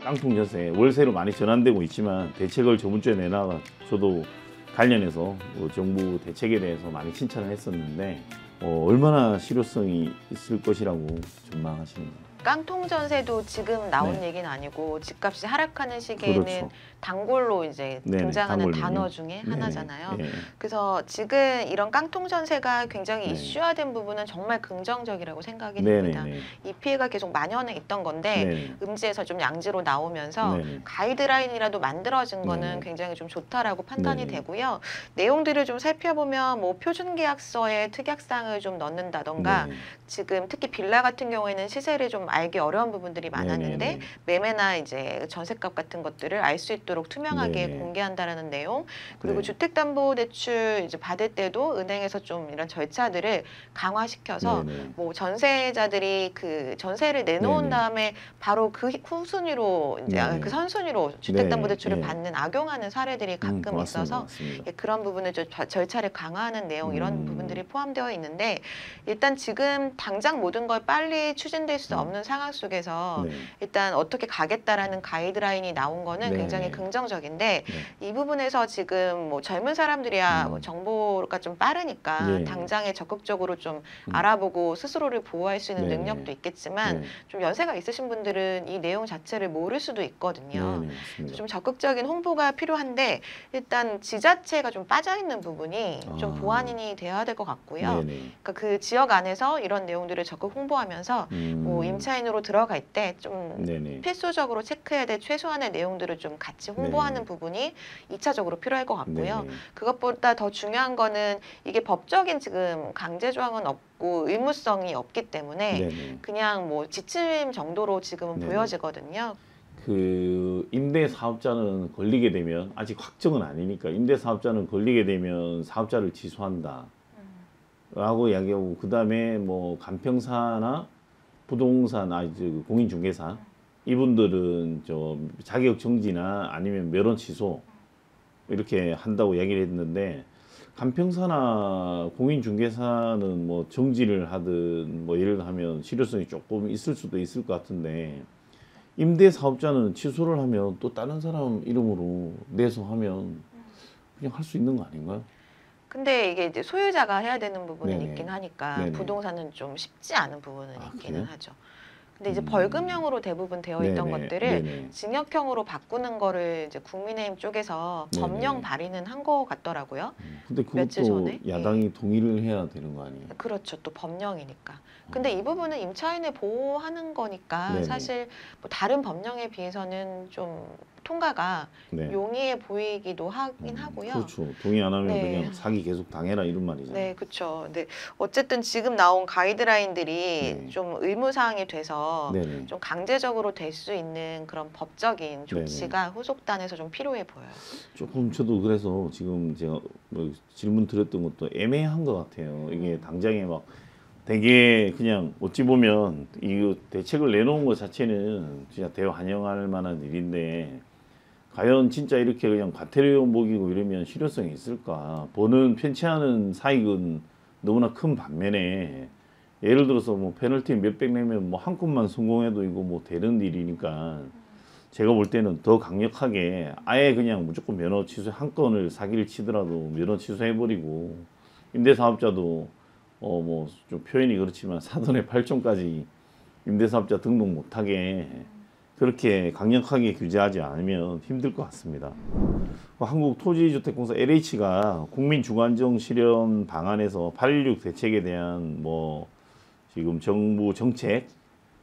깡통 전세 월세로 많이 전환되고 있지만 대책을 저번 주에 내놔가 저도 관련해서 정부 대책에 대해서 많이 칭찬을 했었는데 얼마나 실효성이 있을 것이라고 전망하시는가요? 깡통 전세도 지금 나온 네. 얘기는 아니고 집값이 하락하는 시기에는 그렇죠. 단골로 이제 네네, 등장하는 단골 단어 메뉴. 중에 네네. 하나잖아요. 예. 그래서 지금 이런 깡통 전세가 굉장히 네. 이슈화된 부분은 정말 긍정적이라고 생각이 됩니다. 네네네. 이 피해가 계속 만연해 있던 건데 네네. 음지에서 좀 양지로 나오면서 네네. 가이드라인이라도 만들어진 거는 네네. 굉장히 좀 좋다라고 판단이 네네. 되고요. 내용들을 좀 살펴보면 뭐 표준계약서에 특약사항을 좀 넣는다던가 네. 지금 특히 빌라 같은 경우에는 시세를 좀 알기 어려운 부분들이 많았는데 네네네. 매매나 이제 전셋값 같은 것들을 알 수 있도록 투명하게 네네. 공개한다라는 내용, 그리고 네. 주택담보대출 이제 받을 때도 은행에서 좀 이런 절차들을 강화시켜서 네네. 뭐 전세자들이 그 전세를 내놓은 네네. 다음에 바로 그 후순위로 이제 네네. 그 선순위로 네. 주택담보대출을 예. 받는 악용하는 사례들이 가끔 맞습니다. 있어서 맞습니다. 예, 그런 부분을 좀 절차를 강화하는 내용 이런 부분들이 포함되어 있는데 일단 지금 당장 모든 걸 빨리 추진될 수 없는 상황 속에서 네. 일단 어떻게 가겠다라는 가이드라인이 나온 거는 네. 굉장히 긍정적인데 네. 이 부분에서 지금 뭐 젊은 사람들이야 뭐 정보가 좀 빠르니까 예. 당장에 적극적으로 좀 알아보고 스스로를 보호할 수 있는 네네. 능력도 있겠지만 네. 좀 연세가 있으신 분들은 이 내용 자체를 모를 수도 있거든요. 네네. 그래서 맞습니다. 좀 적극적인 홍보가 필요한데 일단 지자체가 좀 빠져 있는 부분이 좀 보완이 돼야 될 것 같고요. 네네. 그러니까 그 지역 안에서 이런 내용들을 적극 홍보하면서 뭐 임차인으로 들어갈 때 좀 네네. 필수적으로 체크해야 될 최소한의 내용들을 좀 같이 홍보하는 네. 부분이 2차적으로 필요할 것 같고요. 네네. 그것보다 더 중요한 거는 이게 법적인 지금 강제 조항은 없고 의무성이 없기 때문에 네네. 그냥 뭐 지침 정도로 지금은 네네. 보여지거든요. 그 임대 사업자는 걸리게 되면 아직 확정은 아니니까 임대 사업자는 걸리게 되면 사업자를 취소한다. 라고 이야기하고 그다음에 뭐 간평사나 부동산 이제 공인중개사 이분들은 저 자격 정지나 아니면 면허 취소 이렇게 한다고 얘기를 했는데 간평사나 공인중개사는 뭐 정지를 하든 뭐 예를 들면 실효성이 조금 있을 수도 있을 것 같은데 임대사업자는 취소를 하면 또 다른 사람 이름으로 내서 하면 그냥 할 수 있는 거 아닌가요? 근데 이게 이제 소유자가 해야 되는 부분은 네네. 있긴 하니까 네네. 부동산은 좀 쉽지 않은 부분은 있기는 그래요? 하죠. 근데 이제 벌금형으로 대부분 되어 있던 네네. 것들을 네네. 징역형으로 바꾸는 거를 이제 국민의힘 쪽에서 네네. 법령 발의는 한 거 같더라고요. 근데 며칠 그것도 전에. 야당이 예. 동의를 해야 되는 거 아니에요? 그렇죠. 또 법령이니까. 근데 이 부분은 임차인을 보호하는 거니까 네네. 사실 뭐 다른 법령에 비해서는 좀 통과가 네. 용이해 보이기도 하긴 하고요. 그렇죠. 동의 안 하면 네. 그냥 사기 계속 당해라 이런 말이잖아요. 네, 그렇죠. 근데 어쨌든 지금 나온 가이드라인들이 네. 좀 의무사항이 돼서 네네. 좀 강제적으로 될 수 있는 그런 법적인 조치가 후속단에서 좀 필요해 보여요. 조금 저도 그래서 지금 제가 뭐 질문 드렸던 것도 애매한 것 같아요. 이게 당장에 막 되게 그냥 어찌 보면 이 대책을 내놓은 것 자체는 진짜 대환영할 만한 일인데 과연 진짜 이렇게 그냥 과태료 먹이고 이러면 실효성이 있을까? 버는 편취하는 사익은 너무나 큰 반면에 예를 들어서 뭐 페널티 몇백 내면 뭐 한 건만 성공해도 이거 뭐 되는 일이니까 제가 볼 때는 더 강력하게 아예 그냥 무조건 면허 취소 한 건을 사기를 치더라도 면허 취소해버리고 임대사업자도 뭐 좀 표현이 그렇지만 사돈의 팔촌까지 임대사업자 등록 못하게 그렇게 강력하게 규제하지 않으면 힘들 것 같습니다. 한국토지주택공사 LH가 국민주거안정 실현 방안에서 8.16 대책에 대한 뭐 지금 정부 정책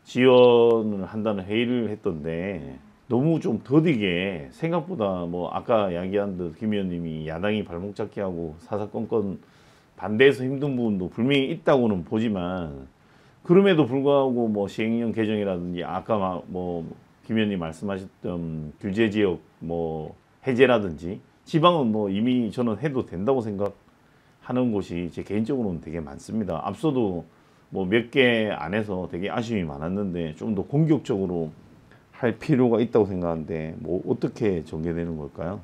지원을 한다는 회의를 했던데 너무 좀 더디게 생각보다 뭐 아까 이야기한 듯 김 의원님이 야당이 발목 잡기 하고 사사건건 반대해서 힘든 부분도 분명히 있다고는 보지만 그럼에도 불구하고 뭐 시행령 개정이라든지 아까 뭐 김 의원님 말씀하셨던 규제 지역 뭐 해제라든지 지방은 뭐 이미 저는 해도 된다고 생각하는 곳이 제 개인적으로는 되게 많습니다. 앞서도 뭐 몇 개 안에서 되게 아쉬움이 많았는데 좀 더 공격적으로 할 필요가 있다고 생각하는데 뭐 어떻게 전개되는 걸까요?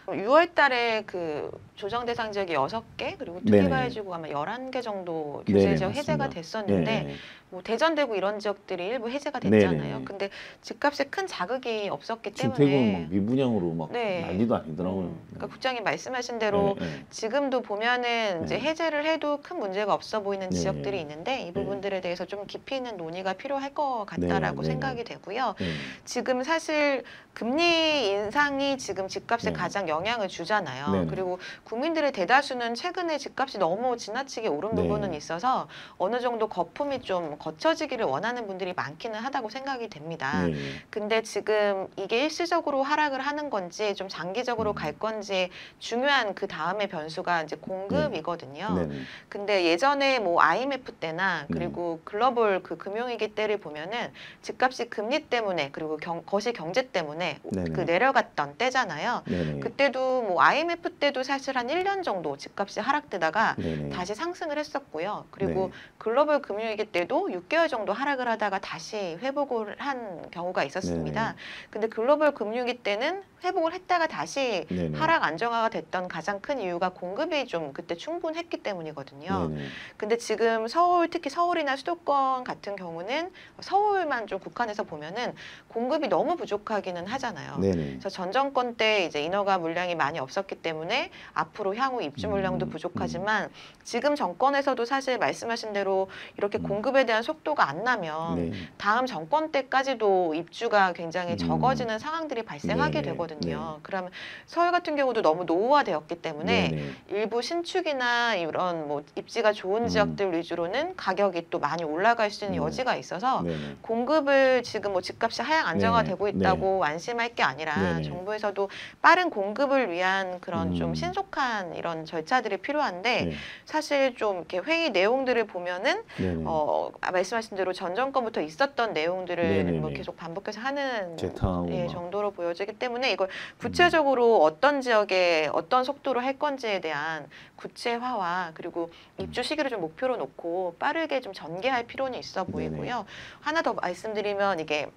6월 달에 그 조정 대상 지역이 6개 그리고 네네. 특혜가해지고 아마 11개 정도 네네, 규제 지역 해제가 맞습니다. 됐었는데 네. 뭐 대전, 대구 이런 지역들이 일부 해제가 됐잖아요. 네네네. 근데 집값에 큰 자극이 없었기 주택은 때문에 막 미분양으로 막 네. 난리도 아니더라고요. 그러니까 국장님 말씀하신 대로 네. 지금도 보면은 이제 네. 해제를 해도 큰 문제가 없어 보이는 네. 지역들이 있는데 이 부분들에 대해서 좀 깊이 있는 논의가 필요할 것 같다라고 네. 생각이 되고요. 네. 지금 사실 금리 인상이 지금 집값에 네. 가장 영향을 주잖아요. 네. 그리고 국민들의 대다수는 최근에 집값이 너무 지나치게 오른 네. 부분은 있어서 어느 정도 거품이 좀 거쳐지기를 원하는 분들이 많기는 하다고 생각이 됩니다. 네. 근데 지금 이게 일시적으로 하락을 하는 건지 좀 장기적으로 갈 건지 중요한 그 다음의 변수가 이제 공급이거든요. 네. 근데 예전에 뭐 IMF 때나 네. 그리고 글로벌 그 금융위기 때를 보면은 집값이 금리 때문에 그리고 거시 경제 때문에 네네. 그 내려갔던 때잖아요. 네네. 그때도 뭐 IMF 때도 사실 한 1년 정도 집값이 하락되다가 네네. 다시 상승을 했었고요. 그리고 네. 글로벌 금융위기 때도 6개월 정도 하락을 하다가 다시 회복을 한 경우가 있었습니다. 네네. 근데 글로벌 금융위기 때는 회복을 했다가 다시 네네. 하락 안정화가 됐던 가장 큰 이유가 공급이 좀 그때 충분했기 때문이거든요. 네네. 근데 지금 서울, 특히 서울이나 수도권 같은 경우는 서울만 좀 국한해서 보면은 공급이 너무 부족하기는 하잖아요. 네네. 그래서 전 정권 때 이제 인허가 물량이 많이 없었기 때문에 앞으로 향후 입주 물량도 부족하지만 지금 정권에서도 사실 말씀하신 대로 이렇게 공급에 대한 속도가 안 나면 네. 다음 정권 때까지도 입주가 굉장히 적어지는 상황들이 발생하게 네네. 되거든요. 네. 그러면 서울 같은 경우도 너무 노후화되었기 때문에 네네. 일부 신축이나 이런 뭐 입지가 좋은 지역들 위주로는 가격이 또 많이 올라갈 수 있는 네. 여지가 있어서 네네. 공급을 지금 뭐 집값이 하향 안정화되고 네. 있다고 안심할 게 아니라 네네. 정부에서도 빠른 공급을 위한 그런 좀 음. 신속한 이런 절차들이 필요한데 네. 사실 좀 이렇게 회의 내용들을 보면은 네네. 말씀하신 대로 전 정권부터 있었던 내용들을 네네네. 뭐 계속 반복해서 하는 재탕하고 막. 정도로 보여지기 때문에 이걸 구체적으로 어떤 지역에 어떤 속도로 할 건지에 대한 구체화와 그리고 입주 시기를 좀 목표로 놓고 빠르게 좀 전개할 필요는 있어 보이고요. 하나 더 말씀드리면 이게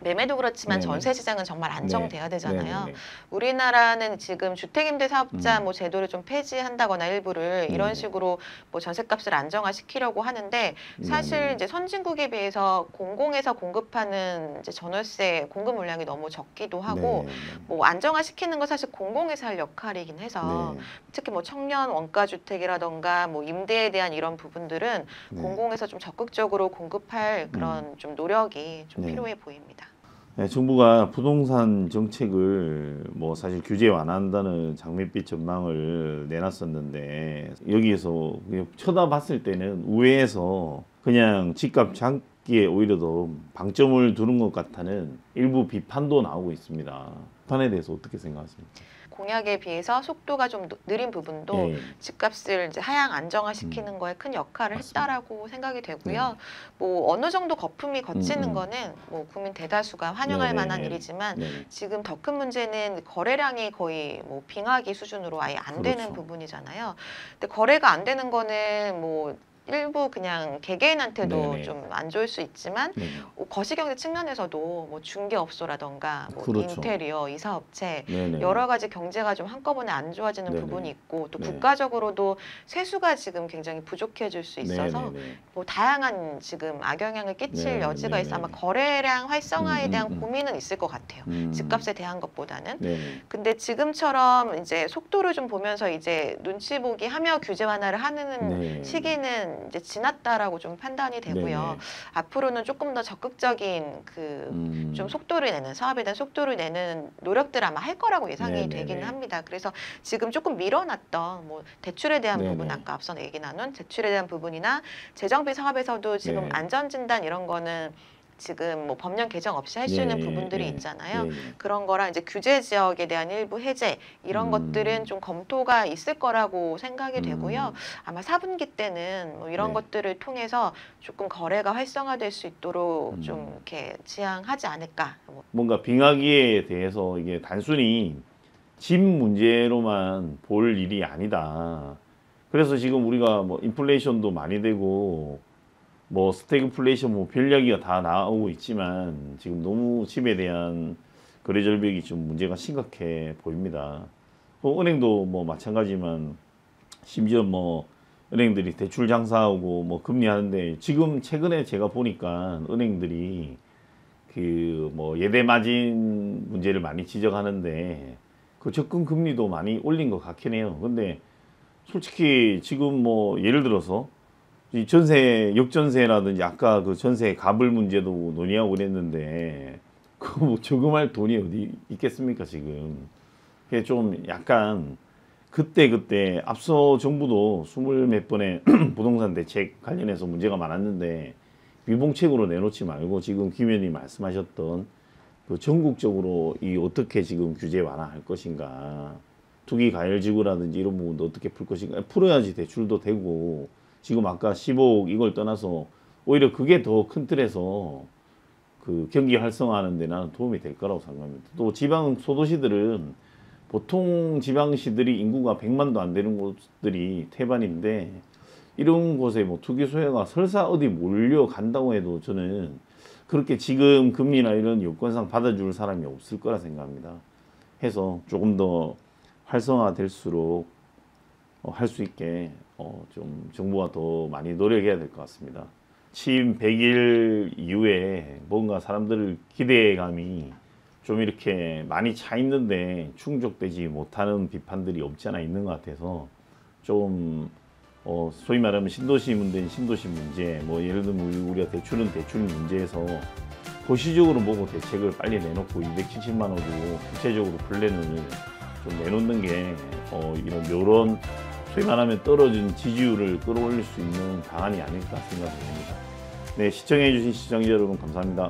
매매도 그렇지만 네네. 전세 시장은 정말 안정돼야 되잖아요. 네네네. 우리나라는 지금 주택임대사업자 뭐 제도를 좀 폐지한다거나 일부를 이런 네네. 식으로 뭐 전세값을 안정화시키려고 하는데 사실 네네. 이제 선진국에 비해서 공공에서 공급하는 이제 전월세 공급 물량이 너무 적기도 하고 네. 뭐 안정화시키는 거 사실 공공에서 할 역할이긴 해서 네. 특히 뭐 청년 원가 주택이라던가 뭐 임대에 대한 이런 부분들은 네. 공공에서 좀 적극적으로 공급할 그런 좀 노력이 좀 네. 필요해 보입니다. 네, 정부가 부동산 정책을 뭐 사실 규제 완화한다는 장밋빛 전망을 내놨었는데 여기에서 그냥 쳐다봤을 때는 우회해서 그냥 집값 잡기에 오히려 더 방점을 두는 것 같다는 일부 비판도 나오고 있습니다. 비판에 대해서 어떻게 생각하십니까? 공약에 비해서 속도가 좀 느린 부분도 예. 집값을 이제 하향 안정화시키는 거에 큰 역할을 맞습니다. 했다라고 생각이 되고요. 뭐 어느 정도 거품이 거치는 거는 뭐 국민 대다수가 환영할 네네. 만한 일이지만 네네. 지금 더 큰 문제는 거래량이 거의 뭐 빙하기 수준으로 아예 안 되는 그렇죠. 부분이잖아요. 근데 거래가 안 되는 거는 뭐 일부 그냥 개개인한테도 네네. 좀 안 좋을 수 있지만 네네. 거시경제 측면에서도 뭐 중개업소라던가 뭐 그렇죠. 인테리어, 이사업체 네네. 여러 가지 경제가 좀 한꺼번에 안 좋아지는 네네. 부분이 있고 또 네. 국가적으로도 세수가 지금 굉장히 부족해질 수 있어서 네네네. 뭐 다양한 지금 악영향을 끼칠 네, 여지가 네, 있어 아마 네. 거래량 활성화에 대한 음. 고민은 있을 것 같아요. 집값에 대한 것보다는. 네네. 근데 지금처럼 이제 속도를 좀 보면서 이제 눈치 보기 하며 규제 완화를 하는 네. 시기는 이제 지났다라고 좀 판단이 되고요. 네네. 앞으로는 조금 더 적극적인 그 좀 속도를 내는 사업에 대한 속도를 내는 노력들 아마 할 거라고 예상이 네네네. 되기는 합니다. 그래서 지금 조금 밀어놨던 뭐 대출에 대한 네네. 부분 아까 앞서 얘기 나눈 대출에 대한 부분이나 재정비 사업에서도 지금 네. 안전진단 이런 거는 지금 뭐 법령 개정 없이 할 수 있는 예, 부분들이 예, 있잖아요. 예, 예. 그런 거랑 이제 규제 지역에 대한 일부 해제 이런 것들은 좀 검토가 있을 거라고 생각이 되고요. 아마 4분기 때는 뭐 이런 네. 것들을 통해서 조금 거래가 활성화될 수 있도록 좀 이렇게 지향하지 않을까. 뭐 뭔가 빙하기에 대해서 이게 단순히 집 문제로만 볼 일이 아니다. 그래서 지금 우리가 뭐 인플레이션도 많이 되고 뭐 스태그플레이션 뭐 별 이야기가 다 나오고 있지만 지금 너무 집에 대한 거래 절벽이 좀 문제가 심각해 보입니다. 은행도 뭐 마찬가지지만 심지어 뭐 은행들이 대출 장사하고 뭐 금리하는데 지금 최근에 제가 보니까 은행들이 그 뭐 예대 마진 문제를 많이 지적하는데 그 접근 금리도 많이 올린 것 같긴 해요. 근데 솔직히 지금 뭐 예를 들어서 이 전세 역전세라든지 아까 그 전세 가불 문제도 논의하고 그랬는데 그거 뭐 저금할 돈이 어디 있겠습니까 지금. 그게 좀 약간 그때 앞서 정부도 20몇 번의 부동산 대책 관련해서 문제가 많았는데 미봉책으로 내놓지 말고 지금 김 의원님 말씀하셨던 그 전국적으로 이 어떻게 지금 규제 완화할 것인가, 투기 가열지구라든지 이런 부분도 어떻게 풀 것인가, 풀어야지 대출도 되고 지금 아까 15억 이걸 떠나서 오히려 그게 더 큰 틀에서 그 경기 활성화하는 데 나는 도움이 될 거라고 생각합니다. 또 지방 소도시들은 보통 지방시들이 인구가 100만도 안 되는 곳들이 태반인데 이런 곳에 뭐 투기 소유가 설사 어디 몰려간다고 해도 저는 그렇게 지금 금리나 이런 요건상 받아줄 사람이 없을 거라 생각합니다. 해서 조금 더 활성화될수록 할 수 있게 좀 정부가 더 많이 노력해야 될 것 같습니다. 취임 100일 이후에 뭔가 사람들 기대감이 좀 이렇게 많이 차 있는데 충족되지 못하는 비판들이 없지 않아 있는 것 같아서 좀 소위 말하면 신도시 문제는 신도시 문제, 뭐 예를 들면 우리가 대출은 대출 문제에서 도시적으로 보고 대책을 빨리 내놓고 270만 원으로 구체적으로 플랜을 좀 내놓는 게 이런 소위 말하면 떨어진 지지율을 끌어올릴 수 있는 방안이 아닐까 생각합니다. 네, 시청해주신 시청자 여러분 감사합니다.